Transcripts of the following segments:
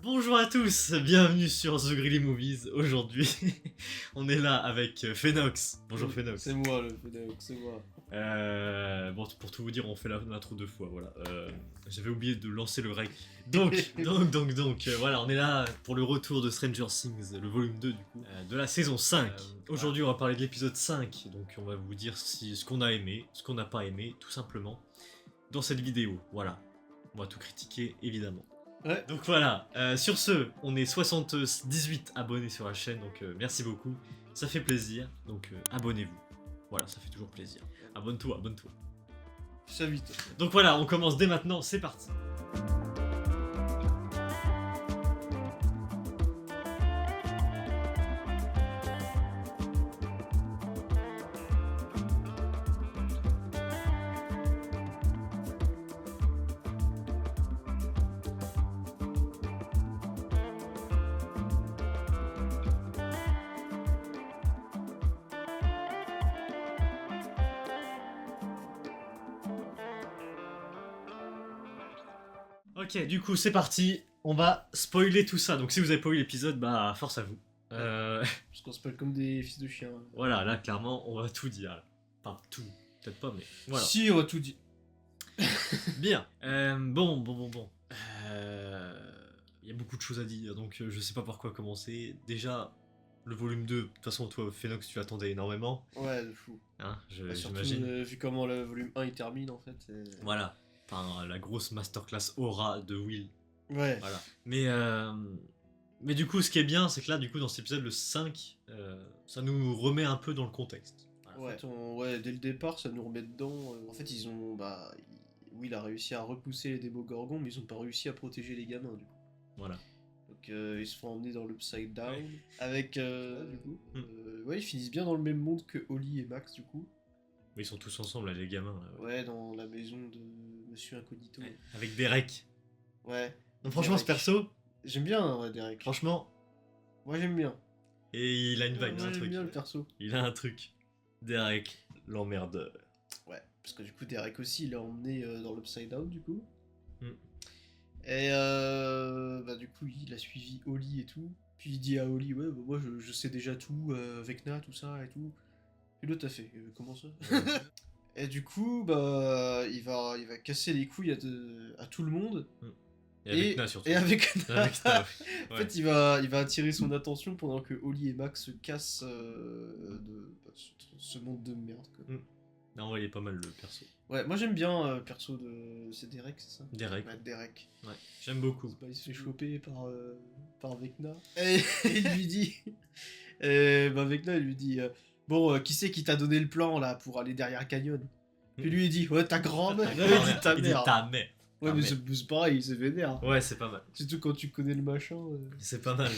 Bonjour à tous, bienvenue sur The Greedy Movies. Aujourd'hui, on est là avec Phénox. Bonjour Phénox. C'est moi le Phénox, c'est moi. Bon, pour tout vous dire, on fait l'intro 2 fois, voilà. J'avais oublié de lancer le rec. Donc, voilà, on est là pour le retour de Stranger Things, le volume 2 du coup, de la saison 5. Aujourd'hui, on va parler de l'épisode 5, donc on va vous dire ce qu'on a aimé, ce qu'on n'a pas aimé, tout simplement, dans cette vidéo, voilà. On va tout critiquer, évidemment. Ouais. Donc voilà, sur ce, on est 78 abonnés sur la chaîne, donc merci beaucoup, ça fait plaisir, donc abonnez-vous. Voilà, ça fait toujours plaisir. Abonne-toi. Ça vite. Donc voilà, on commence dès maintenant, c'est parti. Ok, du coup, c'est parti. On va spoiler tout ça. Donc si vous avez pas eu l'épisode, bah force à vous. Parce qu'on se parle comme des fils de chiens. Voilà, là clairement, on va tout dire. Enfin, tout. Peut-être pas, mais voilà. Si, on va tout dire. Bien. Bon. Il y a beaucoup de choses à dire, donc je sais pas par quoi commencer. Déjà, le volume 2, de toute façon, toi, Phénox, tu attendais énormément. Ouais, de fou. Hein, Surtout j'imagine. vu comment le volume 1 il termine en fait. Voilà. Enfin, la grosse masterclass aura de Will. Ouais. Voilà. Mais du coup, ce qui est bien, c'est que là, du coup, dans cet épisode, le 5, ça nous remet un peu dans le contexte. Voilà. Ouais, dès le départ, ça nous remet dedans. En fait, ils ont. Will a réussi à repousser les Démogorgons, mais ils ont pas réussi à protéger les gamins du coup. Voilà. Donc ils se font emmener dans l'Upside Down. Ouais. Avec. Du coup. Ouais, ils finissent bien dans le même monde que Holly et Max du coup. Mais ils sont tous ensemble, là, les gamins. Là, Ouais, dans la maison de Monsieur Incognito. Ouais. Avec Derek. Ouais. Donc, franchement, ce perso, J'aime bien, ouais, Derek. franchement, Moi, j'aime bien. et il a une vibe, Moi, un j'aime truc. bien le perso. Il a un truc. Derek, l'emmerdeur. Ouais, parce que du coup, Derek aussi, il est emmené dans l'Upside Down, du coup. Mm. Et du coup, il a suivi Holly et tout. Puis il dit à Holly, ouais, bah, moi, je sais déjà tout, Vecna, tout ça et tout. Et l'autre a fait, comment ça? Et du coup, il va casser les couilles à tout le monde. Et avec Na surtout. Et avec Na. Avec Na, ouais. En fait, il va attirer son attention pendant que Holly et Max se cassent ce monde de merde. Quoi. Non, ouais, il est pas mal le perso. Ouais, moi j'aime bien le perso de. C'est Derek, c'est ça? Derek. Ouais, Derek. Ouais, j'aime beaucoup. Il se fait choper par Vecna. Et il lui dit. Vecna, il lui dit bon, qui c'est qui t'a donné le plan là pour aller derrière Canyon? Puis lui il dit ouais, ta grand-mère. Il dit ta Il dit mère. ta mère. Ouais, mais c'est pareil, c'est vénère. Ouais, c'est pas mal. Surtout quand tu connais le machin. C'est pas mal.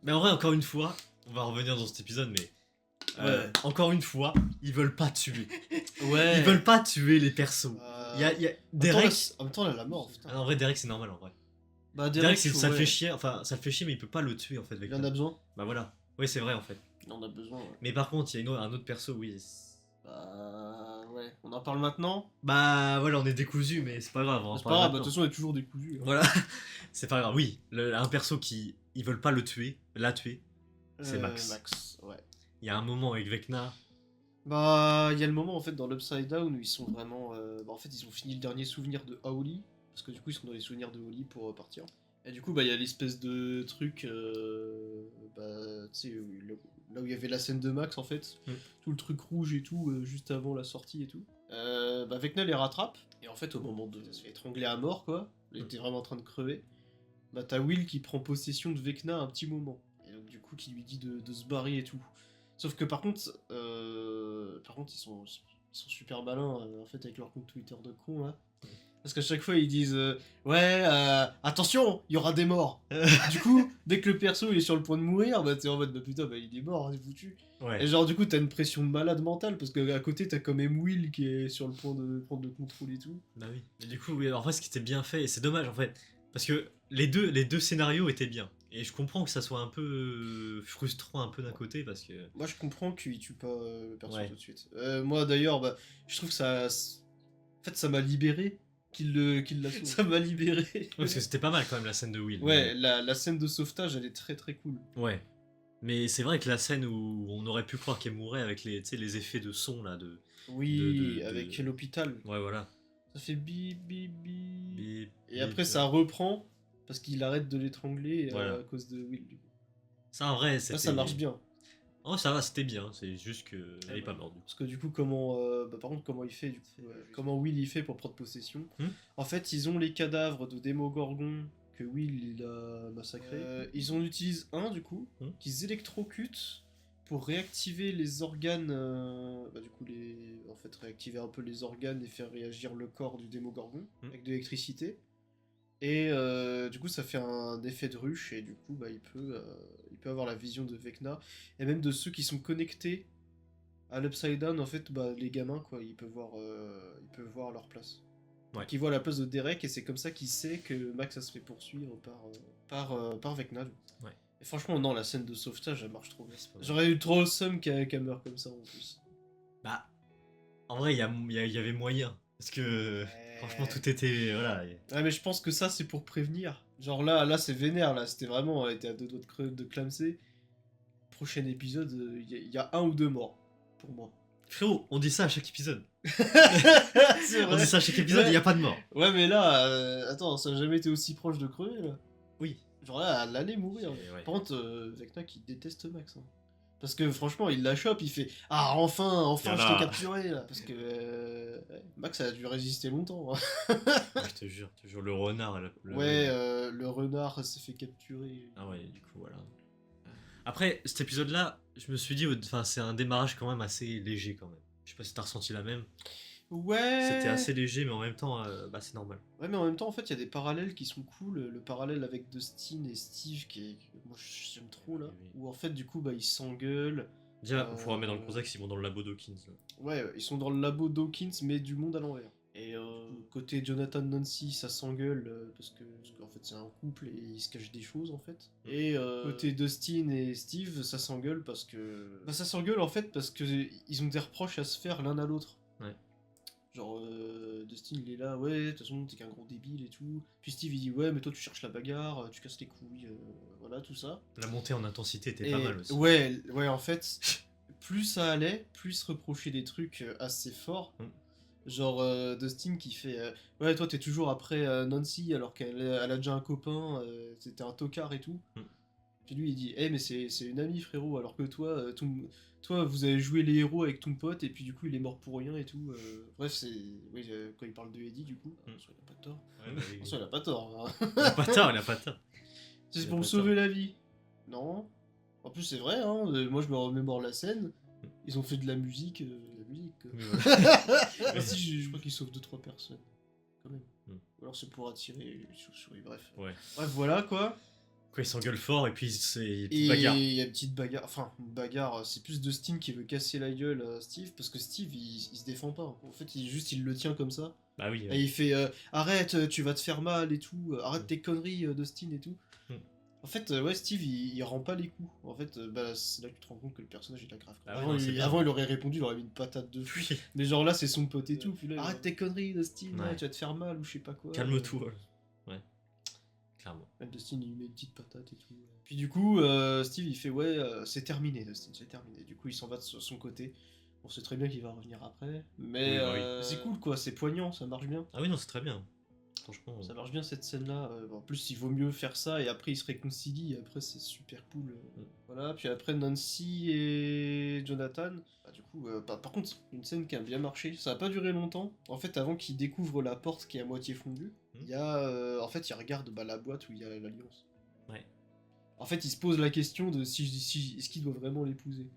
Mais en vrai, encore une fois, on va revenir dans cet épisode, mais. Encore une fois, ils veulent pas tuer. Ouais. Ils veulent pas tuer les persos. Il y a Derek. En même temps, elle a la mort. Putain. Ah, en vrai, Derek, c'est normal en vrai. Bah, Derek, ça le fait chier. Enfin, ça le fait chier, mais il peut pas le tuer en fait. Il en a besoin. Bah voilà. Oui, c'est vrai en fait. Il en a besoin. Ouais. Mais par contre, il y a un autre perso, oui. Ouais. On en parle maintenant. Bah voilà, on est décousu, mais c'est pas grave. C'est pas grave, de toute façon, on est toujours décousu. Hein. Voilà. C'est pas grave. Oui, un perso qui. Ils veulent pas le tuer, la tuer. C'est Max. Ouais. Il y a un moment avec Vecna. Bah, il y a le moment en fait dans l'Upside Down où ils sont vraiment. En fait, ils ont fini le dernier souvenir de Holly. Parce que du coup, ils sont dans les souvenirs de Holly pour partir. Et du coup, il y a l'espèce de truc. Tu sais, là où il y avait la scène de Max en fait. Tout le truc rouge et tout, juste avant la sortie et tout. Vecna les rattrape. Et en fait, au moment de se fait étrangler à mort, quoi. Il était vraiment en train de crever. Bah, t'as Will qui prend possession de Vecna un petit moment. Et donc, du coup, qui lui dit de se barrer et tout. Sauf que par contre, ils sont super malins en fait avec leur compte Twitter de con là. Parce qu'à chaque fois ils disent ouais attention il y aura des morts. Du coup dès que le perso il est sur le point de mourir bah t'es en mode bah putain bah il est mort c'est foutu. Ouais. Et genre du coup t'as une pression de malade mentale parce qu'à côté t'as quand même Will qui est sur le point de prendre le contrôle et tout. Bah oui. Mais du coup oui, en fait ce qui était bien fait et c'est dommage en fait parce que les deux scénarios étaient bien. Et je comprends que ça soit un peu frustrant un peu d'un côté parce que... Moi je comprends qu'il tue pas le perso Ouais. tout de suite. Moi d'ailleurs, je trouve que ça... En fait ça m'a libéré qu'il la sauve. Ça m'a libéré. Ouais, parce que c'était pas mal quand même la scène de Will. Ouais, la scène de sauvetage, elle est très très cool. Ouais. Mais c'est vrai que la scène où on aurait pu croire qu'elle mourrait avec les, tu sais, les effets de son là de. Oui, avec l'hôpital. Ouais, voilà. Ça fait bip bip bip. Bip, Et bip, après ça reprend parce qu'il arrête de l'étrangler à cause de Will. Du coup. Ça en vrai, c'était. Ça marche bien. Oh, ça va, c'était bien. C'est juste que elle est pas morte. Parce que du coup, par contre, comment il fait du coup, comment Will il fait pour prendre possession En fait, ils ont les cadavres de Démogorgon que Will il a massacré. Ils en utilisent un du coup qu'ils électrocutent pour réactiver les organes. Du coup, en fait, réactiver un peu les organes et faire réagir le corps du Démogorgon avec de l'électricité. Et du coup, ça fait un effet de ruche et du coup, il peut avoir la vision de Vecna et même de ceux qui sont connectés à l'Upside Down. En fait, les gamins, quoi, ils peuvent voir leur place. Ouais. Donc, ils voient la place de Derek et c'est comme ça qu'il sait que Max ça se fait poursuivre par Vecna. Ouais. Et franchement, non, la scène de sauvetage, elle marche trop bien. J'aurais eu trop le seum qu'elle meure comme ça en plus. Bah, en vrai, il y avait moyen. Parce que franchement, tout était. Voilà. Ouais, mais je pense que ça, c'est pour prévenir. Genre là c'est vénère, là. C'était vraiment. Elle était à 2 doigts de clamser. Prochain épisode, il y a 1 ou 2 morts. Pour moi. Frérot, on dit ça à chaque épisode. C'est vrai. On dit ça à chaque épisode, il n'y a pas de mort. Ouais, mais là, attends, ça a jamais été aussi proche de crever, là. Oui. Genre là, elle allait mourir. Ouais. Par contre, Vecna qui déteste Max. Hein. Parce que franchement, il la chope, il fait ah enfin je t'ai capturé là. Parce que Max a dû résister longtemps. Hein. Je te jure, le renard. Le renard s'est fait capturer. Ah ouais, du coup voilà. Après cet épisode-là, je me suis dit, enfin c'est un démarrage quand même assez léger quand même. Je sais pas si t'as ressenti la même. Ouais. C'était assez léger, mais en même temps, c'est normal. Ouais, mais en même temps, en fait, il y a des parallèles qui sont cool. Le parallèle avec Dustin et Steve, moi j'aime trop là. Oui. Où en fait, du coup, ils s'engueulent. Déjà, faut remettre dans le contexte, ils vont dans le labo Dawkins. Là. Ouais, ils sont dans le labo Dawkins, mais du monde à l'envers. Et côté Jonathan Nancy, ça s'engueule parce qu'en fait c'est un couple et ils se cachent des choses en fait. Et côté Dustin et Steve, ça s'engueule parce que. Ça s'engueule en fait parce que ils ont des reproches à se faire l'un à l'autre. Ouais. Genre, Dustin il est là, ouais, de toute façon t'es qu'un gros débile et tout. Puis Steve il dit, ouais, mais toi tu cherches la bagarre, tu casses les couilles, voilà, tout ça. La montée en intensité était pas mal aussi. Ouais, en fait, plus ça allait, plus il se reprochait des trucs assez forts. Genre Dustin qui fait ouais, toi t'es toujours après Nancy alors qu'elle a déjà un copain, c'était un tocard et tout. Puis lui il dit mais c'est une amie frérot, alors que toi toi vous avez joué les héros avec ton pote et puis du coup il est mort pour rien et tout. Bref, c'est quand il parle de Eddie du coup, il a pas tort. Ouais, il a pas tort. Hein. Il a pas tort. C'est pour me sauver la vie. Non. En plus c'est vrai, hein, moi je me remémore la scène. Ils ont fait de la musique. Quoi. Si, je crois qu'ils sauvent 2-3 personnes. Quand même. Ou alors c'est pour attirer les chauves-souris, bref. Ouais. Bref, voilà quoi. Quoi, ils s'engueulent fort et puis c'est Et bagarre. il y a une petite bagarre. Enfin, une bagarre, c'est plus Dustin qui veut casser la gueule à Steve parce que Steve il se défend pas. En fait, il le tient comme ça. Bah oui. Et il fait arrête, tu vas te faire mal et tout. Arrête tes conneries, Dustin et tout. En fait, Steve, il rend pas les coups. En fait, c'est là que tu te rends compte que le personnage il a grave. Avant, il aurait répondu, il aurait mis une patate dessus. Mais genre là, c'est son pote et tout. Puis là, arrête tes conneries, Dustin, tu vas te faire mal ou je sais pas quoi. Calme-toi. Ouais. Clairement. Même Dustin, il lui met une petite patate et tout. Puis du coup, Steve, il fait c'est terminé, Dustin, c'est terminé. Du coup, il s'en va de son côté. On sait très bien qu'il va revenir après. Mais c'est cool quoi, c'est poignant, ça marche bien. Ah oui, non, c'est très bien. Franchement. Ça marche bien cette scène-là. En plus, il vaut mieux faire ça et après, ils se réconcilient. Et après, c'est super cool. Voilà. Puis après, Nancy et Jonathan. Du coup, par contre, une scène qui a bien marché. Ça a pas duré longtemps. En fait, avant qu'ils découvrent la porte qui est à moitié fondue, il y a. En fait, ils regardent la boîte où il y a l'alliance. Ouais. En fait, ils se posent la question de si est-ce qu'il doit vraiment l'épouser.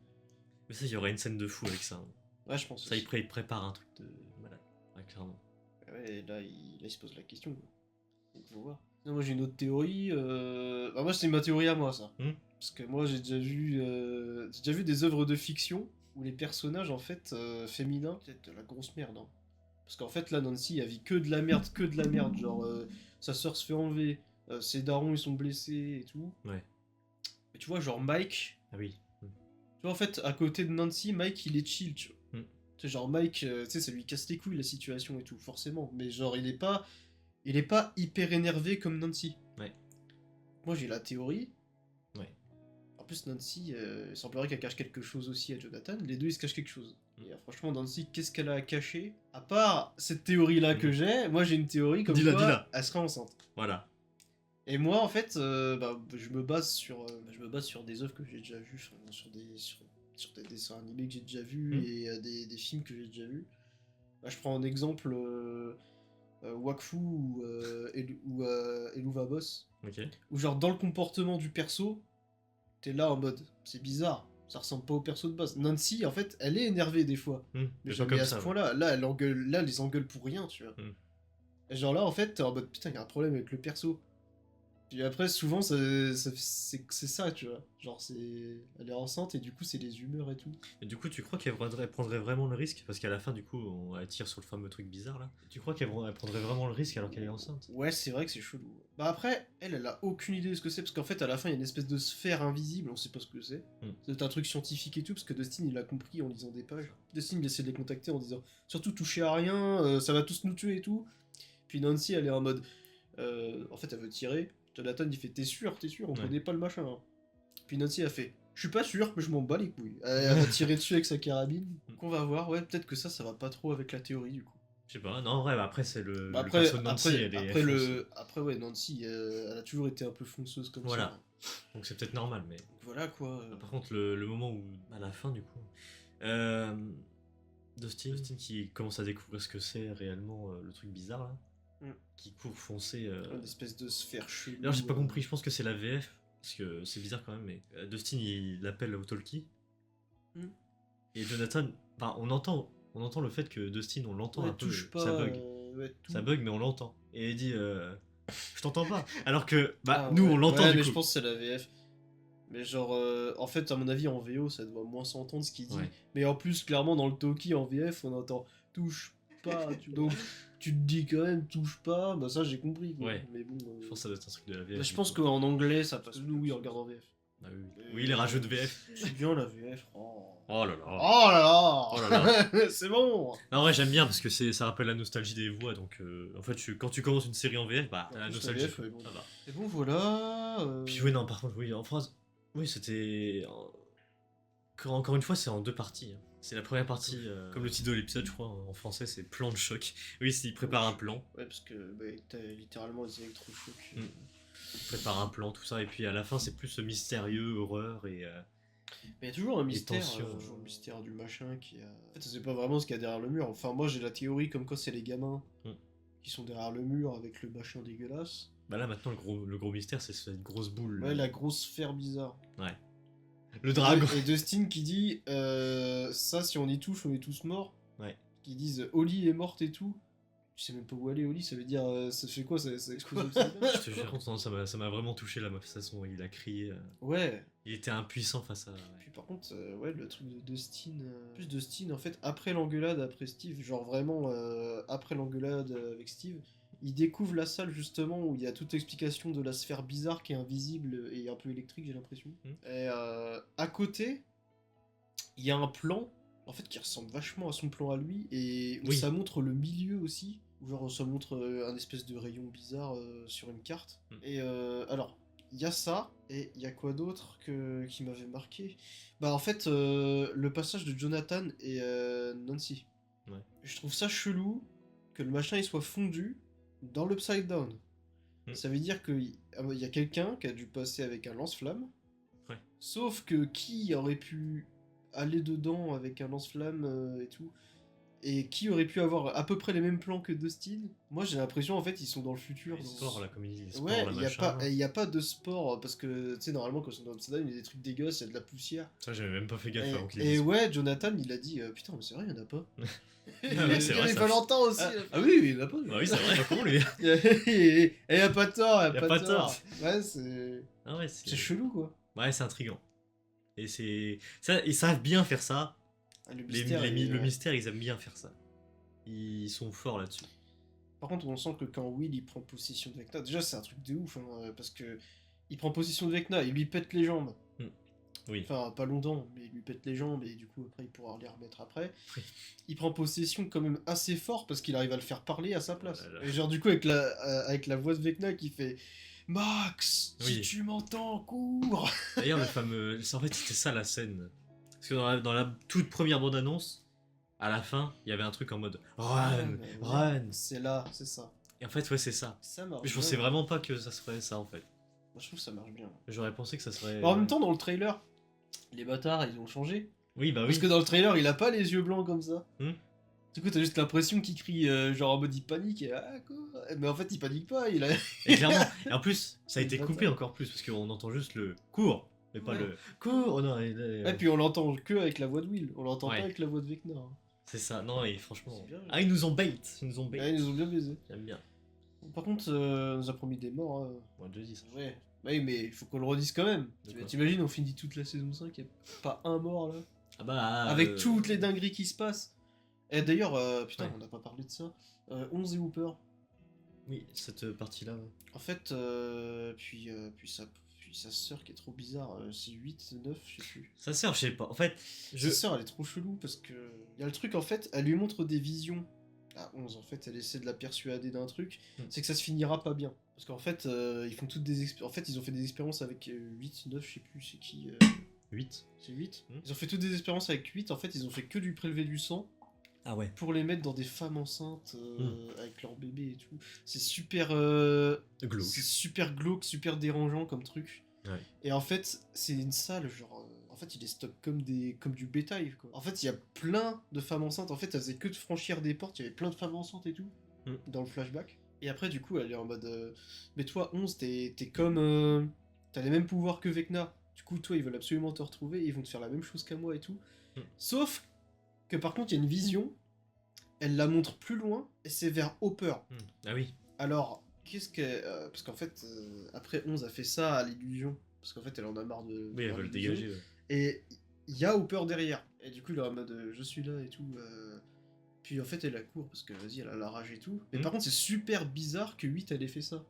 Mais ça, il y aurait une scène de fou avec ça. Ouais, je pense. Ça, il prépare un truc de malade. Ouais, clairement. Ouais, là, il se pose la question. Donc, faut voir. Non, moi, j'ai une autre théorie. Moi, c'est ma théorie à moi, ça. Parce que moi, j'ai déjà vu des œuvres de fiction où les personnages, en fait, féminins, c'est de la grosse merde. Hein. Parce qu'en fait, là, Nancy, elle vit que de la merde. Genre, sa sœur se fait enlever, ses darons, ils sont blessés et tout. Ouais. Mais tu vois, genre, Mike. Ah oui. Tu vois, en fait, à côté de Nancy, Mike, il est chill, tu vois. Tu sais, genre Mike, tu sais, ça lui casse les couilles la situation et tout, forcément. Mais genre, il est pas hyper énervé comme Nancy. Ouais. Moi, j'ai la théorie. Ouais. En plus, Nancy, il semblerait qu'elle cache quelque chose aussi à Jonathan. Les deux, ils se cachent quelque chose. Et franchement, Nancy, qu'est-ce qu'elle a à cacher? À part cette théorie-là que j'ai, moi j'ai une théorie comme Dis-la, quoi dis-la. elle serait enceinte. Voilà. Et moi, en fait, je me base sur des œuvres que j'ai déjà vues, enfin, sur des dessins animés que j'ai déjà vus et des films que j'ai déjà vus. Bah, je prends un exemple Wakfu ou Eluva Boss, Ok. où genre dans le comportement du perso, t'es là en mode, c'est bizarre, ça ressemble pas au perso de base. Nancy, en fait, elle est énervée des fois, mais pas jamais comme à ce ça. Ouais. point-là. Là, elle les engueule pour rien, tu vois. Et genre là, en fait, t'es en mode, putain, y a un problème avec le perso. Puis après, souvent, c'est ça, tu vois. Genre, elle est enceinte et du coup, c'est les humeurs et tout. Et du coup, tu crois qu'elle prendrait vraiment le risque? Parce qu'à la fin, du coup, elle tire sur le fameux truc bizarre là. Tu crois qu'elle prendrait vraiment le risque alors qu'elle est enceinte? Ouais, c'est vrai que c'est chelou. Bah après, elle a aucune idée de ce que c'est, parce qu'en fait, à la fin, il y a une espèce de sphère invisible, on sait pas ce que c'est. C'est un truc scientifique et tout, parce que Dustin, il l'a compris en lisant des pages. Dustin, il essaie de les contacter en disant, surtout touchez à rien, ça va tous nous tuer et tout. Puis Nancy, elle est en mode, en fait, elle veut tirer. Jonathan, il fait, t'es sûr, on connaît pas le machin. Hein. Puis Nancy a fait, je suis pas sûr, mais je m'en bats les couilles. Elle va tirer dessus avec sa carabine. Donc on va voir, ouais, peut-être que ça va pas trop avec la théorie du coup. Je sais pas, non, en vrai, bah, après, c'est le Après, perso de Nancy, elle est. après, ouais, Nancy, elle a toujours été un peu fonceuse comme Voilà. ça. Donc c'est peut-être normal, mais. Voilà quoi. Par contre, le moment où. À la fin, du coup. Dustin qui commence à découvrir ce que c'est réellement le truc bizarre là. Qui court foncer. Une espèce de sphère chelou. Alors j'ai pas compris, je pense que c'est la VF. Parce que c'est bizarre quand même, mais Dustin il l'appelle au talkie. Et Jonathan, enfin, on entend le fait que Dustin, on l'entend un peu, pas, ça bug. Ça bug, mais on l'entend. Et il dit, je t'entends pas. Alors que, nous, on l'entend du mais coup. je pense que c'est la VF. Mais genre, en fait, à mon avis, en VO, ça doit moins s'entendre ce qu'il dit. Ouais. Mais en plus, clairement, dans le talkie, en VF, on entend « touche pas ». Donc, tu te dis quand même « touche pas », bah ça, j'ai compris. Quoi. Ouais. Mais bon, je pense que ça doit être un truc de la VF. Bah, je pense qu'en anglais, ça passe. Nous, oui, on regarde en VF. Ah oui, oui, les rageux de VF. C'est bien la VF. Oh là là. Oh là là. Oh là là. C'est bon. Non, en vrai, j'aime bien parce que ça rappelle la nostalgie des voix. Donc, en fait, quand tu commences une série en VF, bah, t'as la nostalgie. VF, bon. Ça va. Et bon, voilà. Puis, oui, non, par contre, oui, en phrase. Oui, c'était. Encore une fois, c'est en deux parties. Hein. C'est la première partie, comme le titre de l'épisode, je crois, en français, c'est plan de choc. Oui, il prépare un plan. Ouais, parce que t'as littéralement les électrochocs. Il prépare un plan, tout ça, et puis à la fin, c'est plus mystérieux, horreur et. Mais il y a toujours un mystère, tensions, toujours le mystère du machin qui a. En fait, on sait pas vraiment ce qu'il y a derrière le mur. Enfin, moi j'ai la théorie comme quoi c'est les gamins qui sont derrière le mur avec le machin dégueulasse. Bah là, maintenant, le gros mystère, c'est cette grosse boule. Ouais, la grosse sphère bizarre. Ouais. Le dragon. Et Dustin qui dit ça, si on y touche, on est tous morts. Ouais. Qui disent Oli est morte et tout. Je sais même pas où elle est, Oli, ça veut dire. Ça fait quoi? Ça explose le ciel. Je te jure, ça m'a vraiment touché la façon il a crié. Ouais. Il était impuissant face à. Ouais. Puis par contre, ouais, le truc de Dustin. Plus Dustin, en fait, après l'engueulade, après Steve, genre vraiment après l'engueulade avec Steve, il découvre la salle justement où il y a toute l'explication de la sphère bizarre qui est invisible et un peu électrique, j'ai l'impression. Et à côté, il y a un plan, en fait, qui ressemble vachement à son plan à lui et où ça montre le milieu aussi. Où genre ça montre un espèce de rayon bizarre sur une carte. Et alors, il y a ça, et il y a quoi d'autre qui m'avait marqué? Bah en fait, le passage de Jonathan et Nancy. Ouais. Je trouve ça chelou que le machin il soit fondu dans l'Upside Down. Ça veut dire qu'il y a quelqu'un qui a dû passer avec un lance-flamme. Ouais. Sauf que qui aurait pu aller dedans avec un lance-flamme et tout? Et qui aurait pu avoir à peu près les mêmes plans que Dustin? Moi j'ai l'impression en fait ils sont dans le futur. Les sports là, comme il dit, les sports, ouais, la il y a pas de sport parce que tu sais normalement quand ils sont dans Upside Down il y a des trucs dégueulasses, il y a de la poussière. Ça j'avais même pas fait gaffe avant qu'il Et ouais, Jonathan il a dit putain mais c'est vrai il y en a pas. Ah ouais, c'est vrai, il y ça. a pas longtemps aussi. Ah oui, il y en a pas. Ah oui, c'est vrai, pas con lui. Et il y a pas tort, il y a pas tort. Ouais, Ah ouais, c'est chelou quoi. Ouais, c'est intriguant. Et c'est ça, ils savent bien faire ça. Le mystère, le mystère, ils aiment bien faire ça. Ils sont forts là-dessus. Par contre, on sent que quand Will il prend possession de Vecna, déjà c'est un truc de ouf, hein, parce que il prend possession de Vecna, il lui pète les jambes. Oui. Enfin, pas longtemps, mais il lui pète les jambes et du coup, après, il pourra les remettre après. Oui. Il prend possession quand même assez fort parce qu'il arrive à le faire parler à sa place. Oh là là. Et genre, du coup, avec la voix de Vecna qui fait Max, si Oui. tu m'entends, cours. D'ailleurs, le fameux. En fait, c'était ça la scène. Parce que dans la toute première bande-annonce, à la fin, il y avait un truc en mode Run, Ouais, run. C'est là, c'est ça. Et en fait, ouais, c'est ça. Ça marche. Mais je bien. pensais vraiment pas que ça serait ça en fait. Moi, je trouve que ça marche bien. J'aurais pensé que ça serait. En même temps, dans le trailer, les bâtards, ils ont changé. Oui, bah Parce oui. que dans le trailer, il a pas les yeux blancs comme ça. Hmm. Du coup, t'as juste l'impression qu'il crie genre en mode il panique. Et, ah, quoi. Mais en fait, il panique pas. Il a. Et clairement. Et en plus, ça a C'est été le coupé bâtard. encore plus parce qu'on entend juste le cours, mais pas Ouais. le cours. Oh non, Et puis on l'entend que avec la voix de Will. On l'entend Ouais. pas avec la voix de Vecna. Hein. c'est ça. Non, et franchement. C'est bien, Ah, ils nous ont bait. Ils nous ont Ouais, bait. ils nous ont bien baisé. J'aime bien. Par contre, on nous a promis des morts. Moi, je dis ça. Ouais. Oui, mais il faut qu'on le redise quand même. De quoi T'imagines, on finit toute la saison 5, y a pas un mort là. Ah bah. Avec toutes les dingueries qui se passent. Et d'ailleurs, putain, Ouais. on n'a pas parlé de ça. 11 et Hooper. Oui, cette partie-là. En fait, puis sa sœur qui est trop bizarre, c'est 8, 9, je sais plus. Ça sert, je sais pas. En fait, je. Sa sœur, elle est trop chelou parce que. Il y a le truc, en fait, elle lui montre des visions. À 11, en fait, elle essaie de la persuader d'un truc. C'est que ça se finira pas bien. Parce qu'en fait, ils font toutes des expériences. En fait, ils ont fait des expériences avec 8, 9, je sais plus, c'est qui 8. C'est 8. Ils ont fait toutes des expériences avec 8. En fait, ils ont fait que du prélever du sang Ah ouais. pour les mettre dans des femmes enceintes avec leur bébé et tout. C'est super. Glauque. C'est super glauque, super dérangeant comme truc. Ouais. Et en fait, c'est une salle, genre. En fait, il les stocke comme du bétail, quoi. En fait, il y a plein de femmes enceintes. En fait, elles faisaient que de franchir des portes. Il y avait plein de femmes enceintes et tout. Dans le flashback. Et après, du coup, elle est en mode. Mais toi, 11, t'es comme. T'as les mêmes pouvoirs que Vecna. Du coup, toi, ils veulent absolument te retrouver. Et ils vont te faire la même chose qu'à moi et tout. Sauf que par contre, il y a une vision. Elle la montre plus loin. Et c'est vers Hopper. Ah oui. Alors, qu'est-ce que. Parce qu'en fait, après 11 a fait ça à l'illusion. Parce qu'en fait, elle en a marre de. Oui, elle voir veut le l'illusion. dégager. Ouais. Et il y a Hooper derrière. Et du coup, il est en mode je suis là et tout. Puis en fait, elle la court parce que vas-y, elle a la rage et tout. Mais par contre, c'est super bizarre que 8 elle ait fait ça.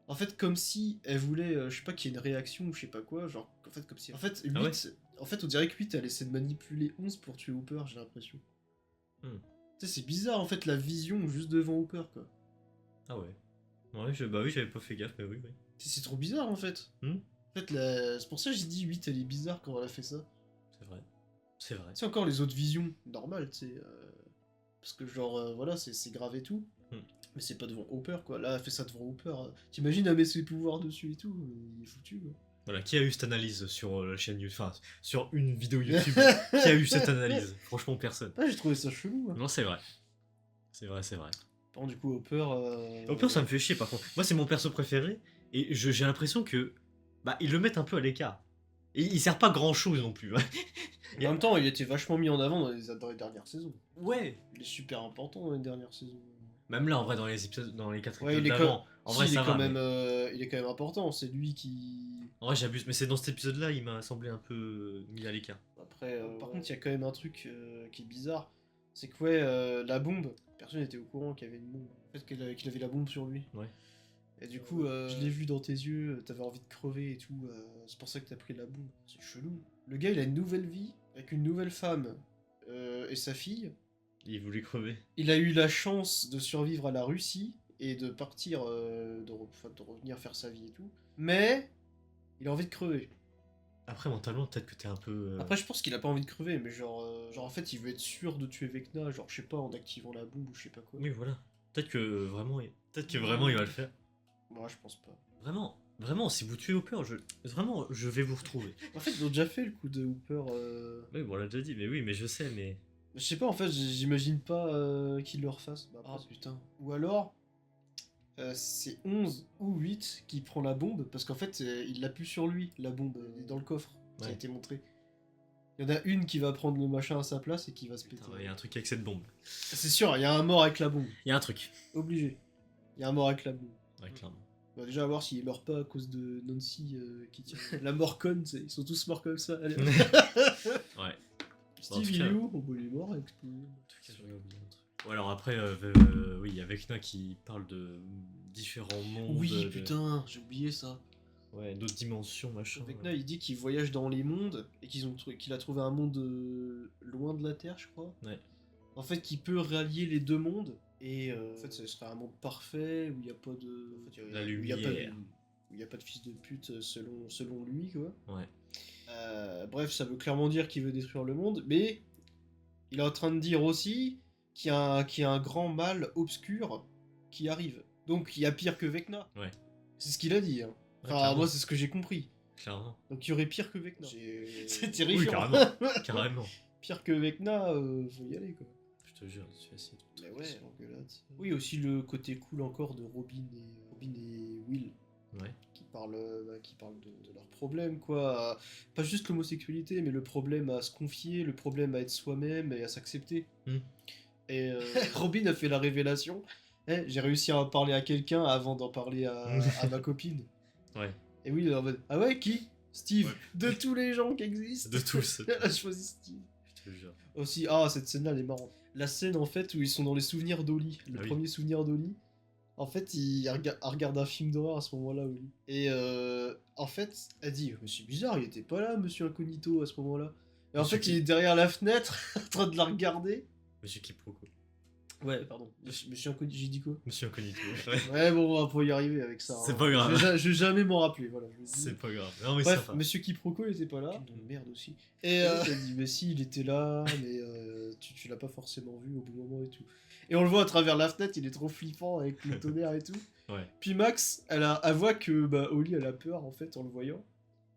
En fait, comme si elle voulait, je sais pas, qu'il y ait une réaction ou je sais pas quoi. Genre, en fait, comme si. En fait, 8. Ah ouais En fait, on dirait que 8 elle essaie de manipuler 11 pour tuer Hooper, j'ai l'impression. Tu sais, c'est bizarre en fait, la vision juste devant Hooper quoi. Ah ouais. Ouais, bah oui, j'avais pas fait gaffe, mais oui, oui. C'est trop bizarre en fait. En fait, c'est pour ça que j'ai dit 8 elle est bizarre quand elle a fait ça. C'est vrai. C'est vrai. C'est encore les autres visions normales, tu sais. Parce que genre, voilà, c'est grave et tout. Mais c'est pas devant Hopper, quoi. Là, elle fait ça devant Hopper. T'imagines, elle met ses pouvoirs dessus et tout. Il est foutu, quoi. Voilà, qui a eu cette analyse sur la chaîne YouTube, enfin, sur une vidéo YouTube, qui a eu cette analyse? Franchement, personne. Ah, j'ai trouvé ça chelou. Hein. Non, c'est vrai. C'est vrai, c'est vrai. Bon, du coup, Hopper... Hopper, ça me fait chier, par contre. Moi, c'est mon perso préféré, et j'ai l'impression que... Bah, ils le mettent un peu à l'écart. Et il sert pas grand-chose non plus. Et en même temps, il était vachement mis en avant dans les dernières saisons. Ouais. Il est super important dans les dernières saisons. Même là, en vrai, dans les épisodes, dans les 4 Ouais, épisodes il est d'avant, en Si, vrai, il est ça quand va. même, il est quand même important. C'est lui qui... En vrai, j'abuse, mais c'est dans cet épisode-là, il m'a semblé un peu mis à l'écart. Après, par contre, il y a quand même un truc qui est bizarre. C'est que, ouais, la bombe, personne n'était au courant qu'il y avait une bombe. En fait, qu'il avait la bombe sur lui. Ouais. Et du coup, je l'ai vu dans tes yeux, t'avais envie de crever et tout. C'est pour ça que t'as pris la bombe. C'est chelou. Le gars, il a une nouvelle vie, avec une nouvelle femme et sa fille. Il voulait crever. Il a eu la chance de survivre à la Russie et de partir, de revenir faire sa vie et tout. Mais, il a envie de crever. Après, mentalement, peut-être que t'es un peu... Après, je pense qu'il a pas envie de crever, mais genre en fait, il veut être sûr de tuer Vecna, genre, je sais pas, en activant la bombe ou je sais pas quoi. Oui, voilà. Peut-être que vraiment, il va le faire. Moi, je pense pas. Vraiment, si vous tuez Hopper, je vais vous retrouver. En fait, ils ont déjà fait le coup de Hooper. Oui, bon, on l'a déjà dit, mais oui, mais je sais, mais... Je sais pas, en fait, j'imagine pas qu'ils le refassent. Bah, après, putain. Ou alors, c'est 11 ou 8 qui prend la bombe, parce qu'en fait, il l'a plus sur lui, la bombe, elle est dans le coffre. Ça a Ouais. été montré. Il y en a une qui va prendre le machin à sa place et qui va se péter. Il y a un truc avec cette bombe. C'est sûr, il y a un mort avec la bombe. Il y a un truc. Obligé. Il y a un mort avec la bombe. Ouais, clairement. On va déjà voir s'il meurt pas à cause de Nancy qui tire. La mort conne, ils sont tous morts comme ça. Allez. Ouais. Steve, En tout il cas- est où? Oh, bah, il est mort avec tout. Ou alors après, oui, il y a Vecna qui parle de différents mondes. Oui, de- putain, j'ai oublié ça. Ouais, d'autres dimensions, machin. Vecna, il dit qu'il voyage dans les mondes et qu'il a trouvé un monde loin de la Terre, je crois. Ouais. En fait, qui peut rallier les deux mondes. Et en fait, ce serait un monde parfait où il n'y a pas de. En fait, La où il y a pas lumière. où il n'y a pas de fils de pute selon lui, quoi. Ouais. Bref, ça veut clairement dire qu'il veut détruire le monde, mais il est en train de dire aussi qu'il y a un grand mal obscur qui arrive. Donc il y a pire que Vecna. Ouais. C'est ce qu'il a dit. Hein. Enfin, clairement. moi, c'est ce que j'ai compris. Clairement. Donc il y aurait pire que Vecna. C'est Oui, terrifiant. carrément. Carrément. Pire que Vecna, faut y aller, quoi. Je te jure, je suis assis. Mais ouais, engueulade. Oui, aussi le côté cool encore de Robin et Will. Ouais. Qui parlent de leurs problèmes, quoi. Pas juste l'homosexualité, mais le problème à se confier, le problème à être soi-même et à s'accepter. Et Robin a fait la révélation. J'ai réussi à en parler à quelqu'un avant d'en parler à ma copine. Ouais. Et oui, en mode, ah ouais, qui Steve. Ouais. De tous les gens qui existent. De tous. Elle a choisi Steve. Je te jure. Aussi, cette scène-là, elle est marrante. La scène, en fait, où ils sont dans les souvenirs d'Oli. Le Ah oui. premier souvenir d'Oli. En fait, il regarde un film d'horreur à ce moment-là, Oli. Et en fait, elle dit, mais c'est bizarre, il était pas là, Monsieur Incognito, à ce moment-là. Et en Monsieur fait, il est derrière la fenêtre, en train de la regarder. Monsieur Quiproquo. Ouais, pardon. Monsieur Incognito, j'ai dit quoi? Monsieur Incognito. Ouais, bon, on va pas y arriver avec ça. C'est pas grave. Je vais jamais m'en rappeler, voilà. Je le dis. C'est pas grave. Non, mais Bref, ça va. Monsieur Quiproquo, il était pas là. Quel nom de merde aussi. Et elle dit, mais si, il était là, mais tu l'as pas forcément vu au bon moment et tout. Et on le voit à travers la fenêtre, il est trop flippant avec le tonnerre et tout. Ouais. Puis Max, elle voit que Oli, elle a peur en fait en le voyant.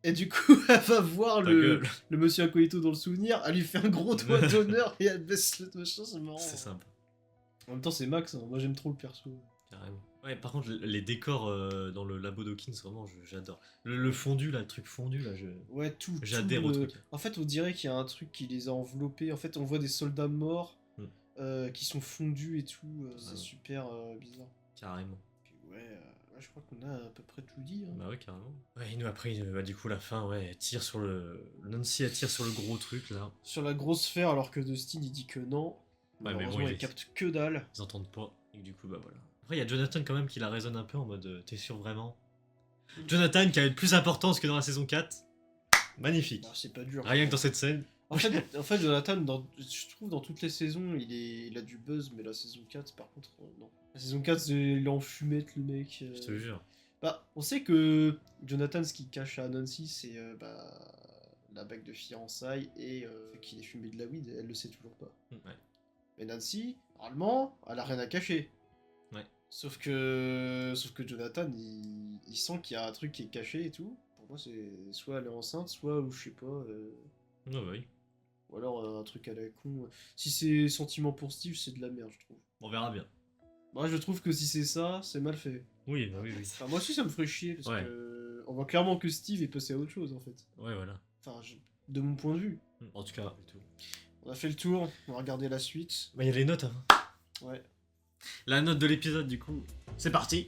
Et du coup, elle va voir Ta le gueule. Monsieur Incognito dans le souvenir, elle lui fait un gros doigt d'honneur et elle baisse le machin, c'est marrant. C'est sympa. En même temps, c'est Max, hein. Moi j'aime trop le perso. Carrément. Ouais, par contre, les décors dans le labo Dawkins, vraiment, j'adore. Le fondu, là, le truc fondu, là, Ouais, tout. j'adhère tout au le- truc. En fait, on dirait qu'il y a un truc qui les a enveloppés. En fait, on voit des soldats morts qui sont fondus et tout. C'est Ouais. super bizarre. Carrément. Puis je crois qu'on a à peu près tout dit. Hein. Bah ouais, carrément. Ouais, et nous, après, du coup, la fin, ouais, elle tire sur Nancy, elle tire sur le gros truc, là. Sur la grosse sphère, alors que Dustin il dit que non. mais Malheureusement, bon, il capte que dalle. Ils entendent pas. Et du coup, bah voilà. Après, il y a Jonathan quand même qui la raisonne un peu en mode t'es sûr vraiment Jonathan qui avait plus d'importance que dans la saison 4. Magnifique. Bah, c'est pas dur. Rien que dans cette scène. En fait, Jonathan, je trouve dans toutes les saisons, il a du buzz, mais la saison 4, par contre, non. La saison 4, il est en fumette, le mec. Je te jure. Bah, on sait que Jonathan, ce qu'il cache à Nancy, c'est la bague de fiançailles et qu'il ait fumé de la weed, elle le sait toujours pas. Ouais. Mais Nancy, normalement, elle a rien à cacher. Ouais. Sauf que Jonathan, il sent qu'il y a un truc qui est caché et tout. Pour moi, c'est soit elle est enceinte, soit, ou je sais pas, Ouais, bah oui. ou alors un truc à la con. Si c'est sentiment pour Steve, c'est de la merde, je trouve. On verra bien. Moi, je trouve que si c'est ça, c'est mal fait. Oui, bah oui, oui. Enfin, moi aussi, ça me ferait chier, parce Ouais. que on voit clairement que Steve est passé à autre chose, en fait. Ouais, voilà. Enfin, de mon point de vue. En tout cas, et tout. On a fait le tour, on va regarder la suite. Bah, il y a les notes avant. Ouais. La note de l'épisode, du coup. C'est parti.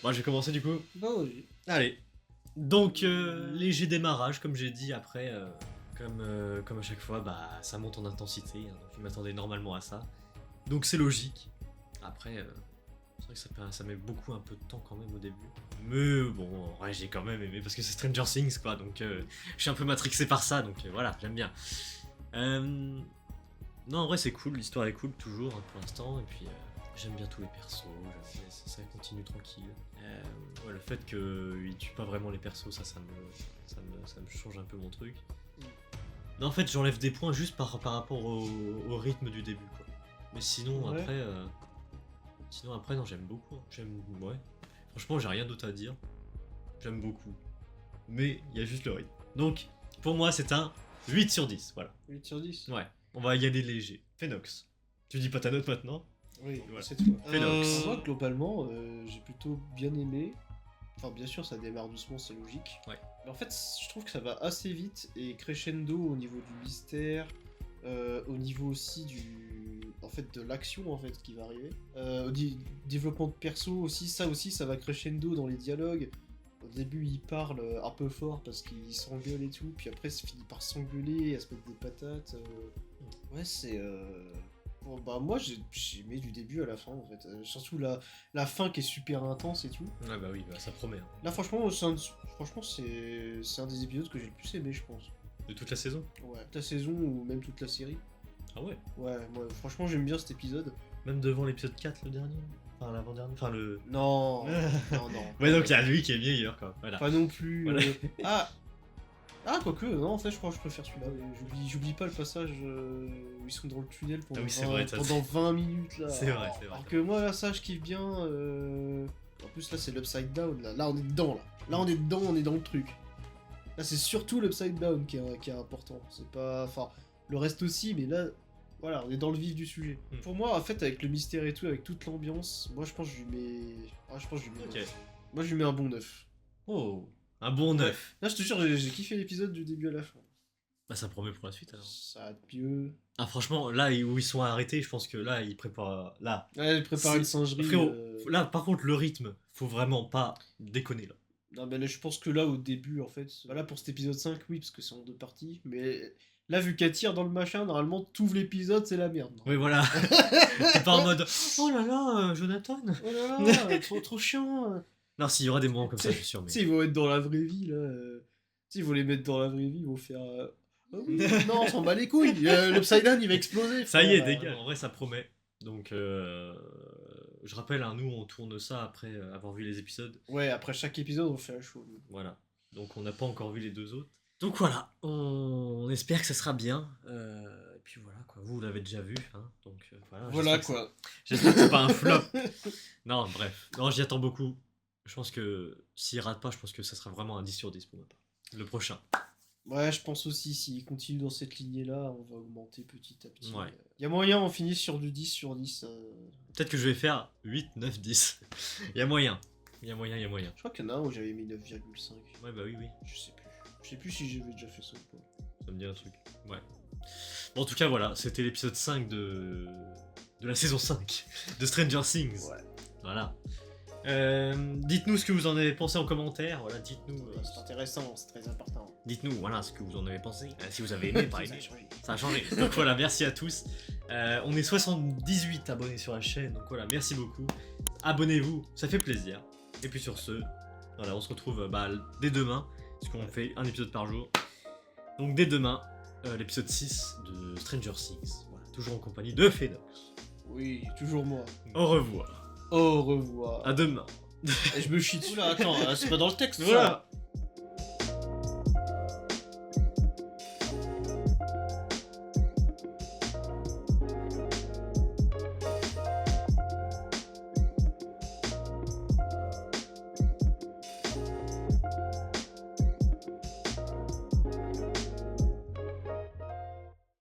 Bon, je vais commencer du coup. Bah oui. Allez. Donc, léger démarrage, comme j'ai dit après. Comme à chaque fois, bah, ça monte en intensité. Hein, donc je m'attendais normalement à ça. Donc c'est logique. Après, c'est vrai que ça met beaucoup un peu de temps quand même au début. Mais bon, ouais, j'ai quand même aimé parce que c'est Stranger Things quoi. Donc je suis un peu matrixé par ça. Donc voilà, j'aime bien. Non, en vrai, c'est cool. L'histoire est cool toujours hein, pour l'instant. Et puis j'aime bien tous les persos. Ça continue tranquille. Ouais, le fait qu'il tue pas vraiment les persos, ça me change un peu mon truc. Non, en fait, j'enlève des points juste par rapport au rythme du début, quoi. Mais sinon, Ouais. après, non, j'aime beaucoup. Ouais. Franchement, j'ai rien d'autre à dire. J'aime beaucoup. Mais il y a juste le rythme. Donc, pour moi, c'est un 8 sur 10, voilà. 8 sur 10. Ouais, on va y aller léger. Phénox. Tu dis pas ta note maintenant? Oui, Voilà. c'est toi. Phénox. Moi, globalement, j'ai plutôt bien aimé. Enfin, bien sûr, ça démarre doucement, c'est logique. Ouais. Mais en fait, je trouve que ça va assez vite et crescendo au niveau du mystère, au niveau aussi de l'action en fait qui va arriver. Au développement de perso aussi, ça va crescendo dans les dialogues. Au début, ils parlent un peu fort parce qu'ils s'engueulent et tout, puis après, ça finit par s'engueuler, à se mettre des patates. Ouais, Bon, bah moi j'ai aimé du début à la fin en fait. Surtout la fin qui est super intense et tout. Ouais, bah oui, bah, ça promet. Hein. Là franchement, c'est un des épisodes que j'ai le plus aimé je pense. De toute la saison? Ouais, toute la saison ou même toute la série. Ah ouais? Ouais, moi franchement j'aime bien cet épisode. Même devant l'épisode 4, le dernier? Enfin, l'avant-dernier? Enfin, le... Non, non. Ouais, donc il y a lui qui est meilleur, quoi. Voilà. Pas non plus. Voilà. Ah, quoique, non, en fait, je crois que je préfère celui-là. J'oublie pas le passage où ils sont dans le tunnel pendant, Ah oui, c'est vrai, ça, pendant 20 minutes là. C'est vrai, c'est vrai. Alors que moi, là, ça, je kiffe bien. En plus, là, c'est l'upside down. Là, on est dedans, là. Là, on est dedans, on est dans le truc. Là, c'est surtout l'upside down qui est important. C'est pas. Enfin, le reste aussi, mais là, voilà, on est dans le vif du sujet. Mm. Pour moi, en fait, avec le mystère et tout, avec toute l'ambiance, moi, je pense que je lui mets. Ah, je pense que je lui mets. Ok. 9. Moi, je lui mets un bon 9. Oh, un bon 9. Là, je te jure, j'ai kiffé l'épisode du début à la fin. Bah, ça promet pour la suite, alors. Ça va être mieux. Ah, franchement, là où ils sont arrêtés, je pense que là, ils préparent... Là, Ouais, préparer une singerie. frérot, là, par contre, le rythme, faut vraiment pas déconner, là. Non, mais là, je pense que là, au début, en fait. Bah, là, pour cet épisode 5, oui, parce que c'est en 2 parties. Mais là, vu qu'elle tire dans le machin, normalement, tout l'épisode, c'est la merde. Non. Oui, voilà. T'es pas en mode oh là là, Jonathan. Oh là là, trop chiant. Non, s'il y aura des moments comme ça, je suis sûr. Mais... Tu sais, ils vont être dans la vraie vie, là. Tu sais, ils vont les mettre dans la vraie vie, ils vont faire. Oh oui, non, on s'en bat les couilles. L'Upside Down, il va exploser. Ça y est, frère. dégage. En vrai, ça promet. Donc, je rappelle, hein, nous, on tourne ça après avoir vu les épisodes. Ouais, après chaque épisode, on fait un show. Voilà. Donc, on n'a pas encore vu les 2 autres. Donc, voilà. On espère que ça sera bien. Et puis, voilà, quoi. Vous l'avez déjà vu. Hein. Donc, voilà. Voilà, j'espère que quoi. J'espère que c'est pas un flop. Non, bref. Non, j'y attends beaucoup. Je pense que s'il rate pas, je pense que ça sera vraiment un 10 sur 10 pour ma part. Le prochain. Ouais, je pense aussi, s'il continue dans cette lignée-là, on va augmenter petit à petit. Ouais. Il y a moyen, on finit sur du 10 sur 10. Peut-être que je vais faire 8, 9, 10. Il y a moyen. Il y a moyen. Je crois qu'il y en a un où j'avais mis 9,5. Ouais, bah oui. Je sais plus. Je sais plus si j'avais déjà fait ça ou pas. Ça me dit un truc. Ouais. Bon, en tout cas, voilà. C'était l'épisode 5 de la saison 5 de Stranger Things. Ouais. Voilà. Dites-nous ce que vous en avez pensé en commentaire. Voilà, dites-nous. C'est intéressant, c'est très important. Dites-nous, voilà, ce que vous en avez pensé. Si vous avez aimé, pas Ça a aimé. changé. Ça a changé. Donc voilà, merci à tous. On est 78 abonnés sur la chaîne, donc voilà, merci beaucoup. Abonnez-vous, ça fait plaisir. Et puis sur ce, voilà, on se retrouve dès demain, parce qu'on fait un épisode par jour. Donc dès demain, l'épisode 6 de Stranger Things. Voilà, toujours en compagnie de Fedox. Oui, toujours moi. Au revoir. Au revoir. À demain. Et je me chie dessus là, attends, c'est pas dans le texte. Voilà. Ça.